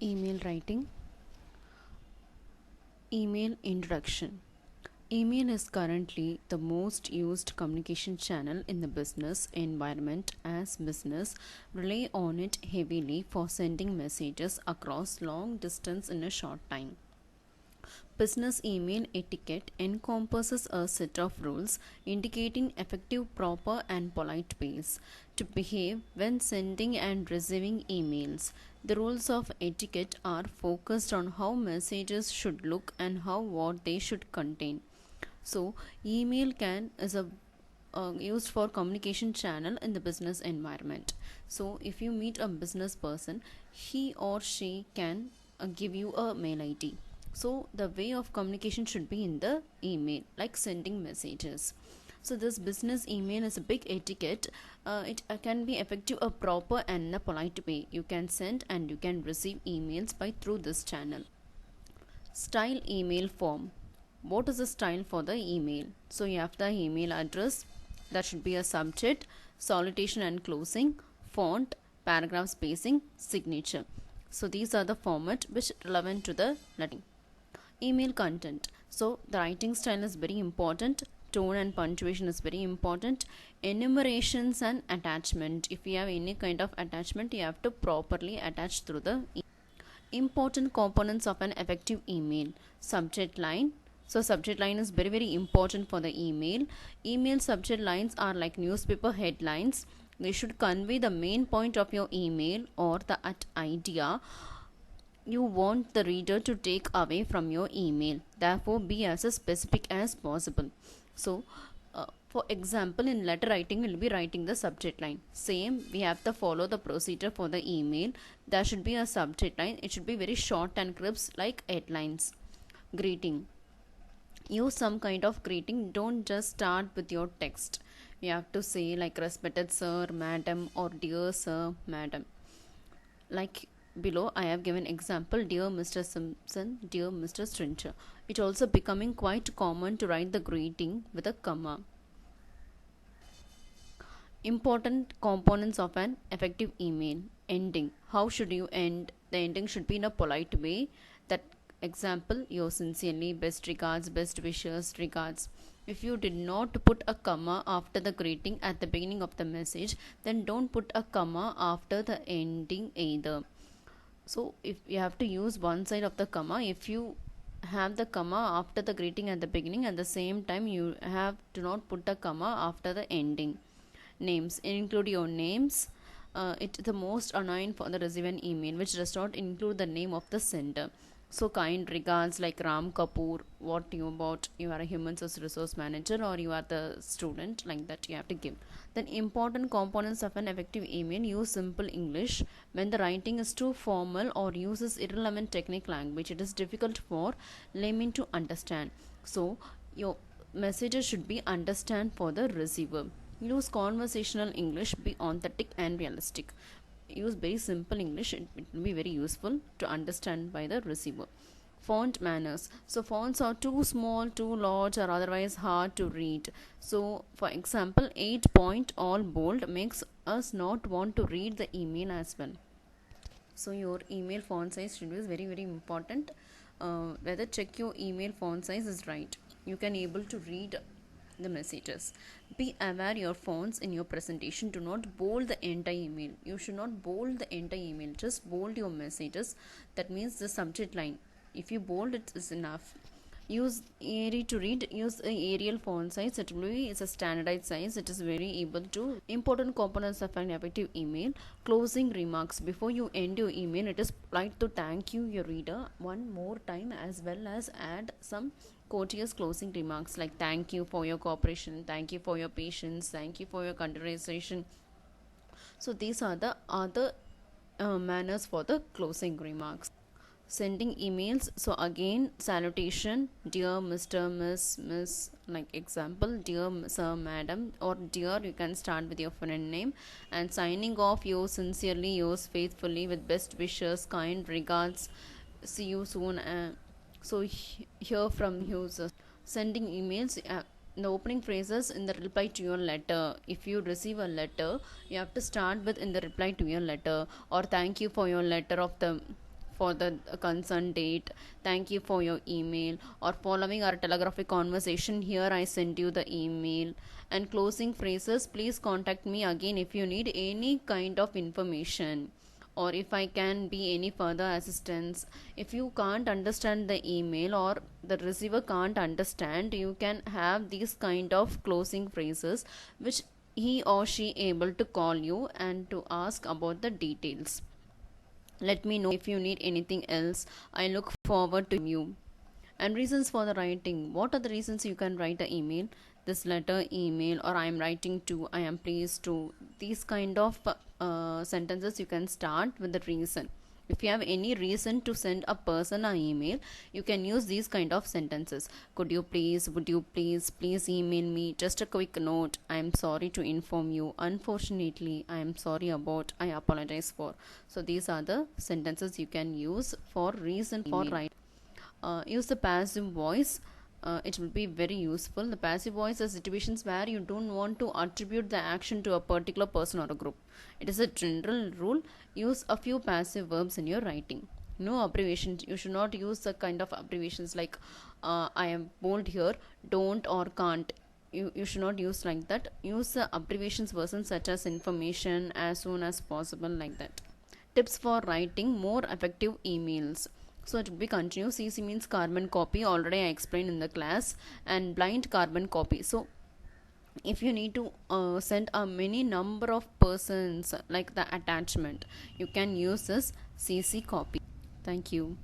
Email writing. Email introduction. Email is currently the most used communication channel in the business environment, as business rely on it heavily for sending messages across long distance in a short time. Business email etiquette encompasses a set of rules indicating effective, proper, and polite ways to behave when sending and receiving emails. The rules of etiquette are focused on how messages should look and how what they should contain. So, email can is a used for communication channel in the business environment. So, if you meet a business person, he or she can give you a mail ID. So, the way of communication should be in the email, like sending messages. So, this business email is a big etiquette. It can be effective, a proper and a polite way. You can send and you can receive emails by through this channel. Style email form. What is the style for the email? So you have the email address, that should be a subject, salutation and closing, font, paragraph spacing, signature. So these are the format which relevant to the writing. Email content. So the writing style is very important. Tone and punctuation is very important. Enumerations and attachment. If you have any kind of attachment, you have to properly attach through the email. Important components of an effective email. Subject line. So subject line is very important for the email subject lines are like newspaper headlines. They should convey the main point of your email or the idea you want the reader to take away from your email. Therefore, be as specific as possible. So for example, in letter writing, we'll be writing the subject line. Same, we have to follow the procedure for the email. There should be a subject line. It should be very short and crisp, like headlines. Greeting. Use some kind of greeting. Don't just start with your text. You have to say like respected sir, madam, or dear sir, madam. Like below, I have given example: dear Mr. Simpson, dear Mr. Stringer. It also becoming quite common to write the greeting with a comma. Important components of an effective email. Ending. How should you end? The ending should be in a polite way. That example, yours sincerely, best regards, best wishes, regards. If you did not put a comma after the greeting at the beginning of the message, then don't put a comma after the ending either. So if you have to use one side of the comma, if you have the comma after the greeting at the beginning, at the same time you have to not put a comma after the ending. Names. Include your names. It's the most annoying for the receiver email which does not include the name of the sender. So kind regards, like Ram Kapoor. What you about? You are a human resource manager or you are the student, like that you have to give. Then important components of an effective email. Use simple English. When the writing is too formal or uses irrelevant technical language, it is difficult for laymen to understand. So your messages should be understand for the receiver. Use conversational English. Be authentic and realistic. Use very simple English. It will be very useful to understand by the receiver. Font manners. So fonts are too small, too large, or otherwise hard to read. So for example, 8 point all bold makes us not want to read the email as well. So your email font size should be very important. Whether check your email font size is right. You can able to read the messages. Be aware your fonts in your presentation. Do not bold the entire email. You should not bold the entire email. Just bold your messages. That means the subject line. If you bold it is enough. Use Airy to read. Use a Arial font size. It will be it's a standardized size. It is very able to. Important components of an effective email. Closing remarks. Before you end your email, it is polite to thank you your reader one more time, as well as add some courteous closing remarks like thank you for your cooperation, thank you for your patience, thank you for your consideration. So these are the other manners for the closing remarks. Sending emails. So again, salutation, dear Mr. Miss, like example, dear sir, madam, or dear, you can start with your friend name. And signing off, yours sincerely, yours faithfully, with best wishes, kind regards, see you soon. So hear from users. Sending emails. The opening phrases in the reply to your letter. If you receive a letter, you have to start with in the reply to your letter, or thank you for your letter of the for the concerned date, thank you for your email, or following our telegraphic conversation, here I send you the email. And closing phrases, please contact me again if you need any kind of information, or if I can be any further assistance. If you can't understand the email, or the receiver can't understand, you can have these kind of closing phrases which he or she able to call you and to ask about the details. Let me know if you need anything else. I look forward to you. And reasons for the writing, what are the reasons you can write an email? This letter, email, or I am writing to, I am pleased to, these kind of sentences you can start with the reason. If you have any reason to send a person an email, you can use these kind of sentences. Could you please, would you please email me, just a quick note, I am sorry to inform you, unfortunately, I am sorry about, I apologize for. So these are the sentences you can use for reason for writing. Use the passive voice. It will be very useful. The passive voice are situations where you don't want to attribute the action to a particular person or a group. It is a general rule. Use a few passive verbs in your writing. No abbreviations. You should not use the kind of abbreviations like I am bold here, don't or can't. You should not use like that. Use the abbreviations versions such as information, as soon as possible, like that. Tips for writing more effective emails. So it will be continuous. CC means carbon copy, already I explained in the class, and blind carbon copy. So if you need to send a many number of persons like the attachment, you can use this CC copy. Thank you.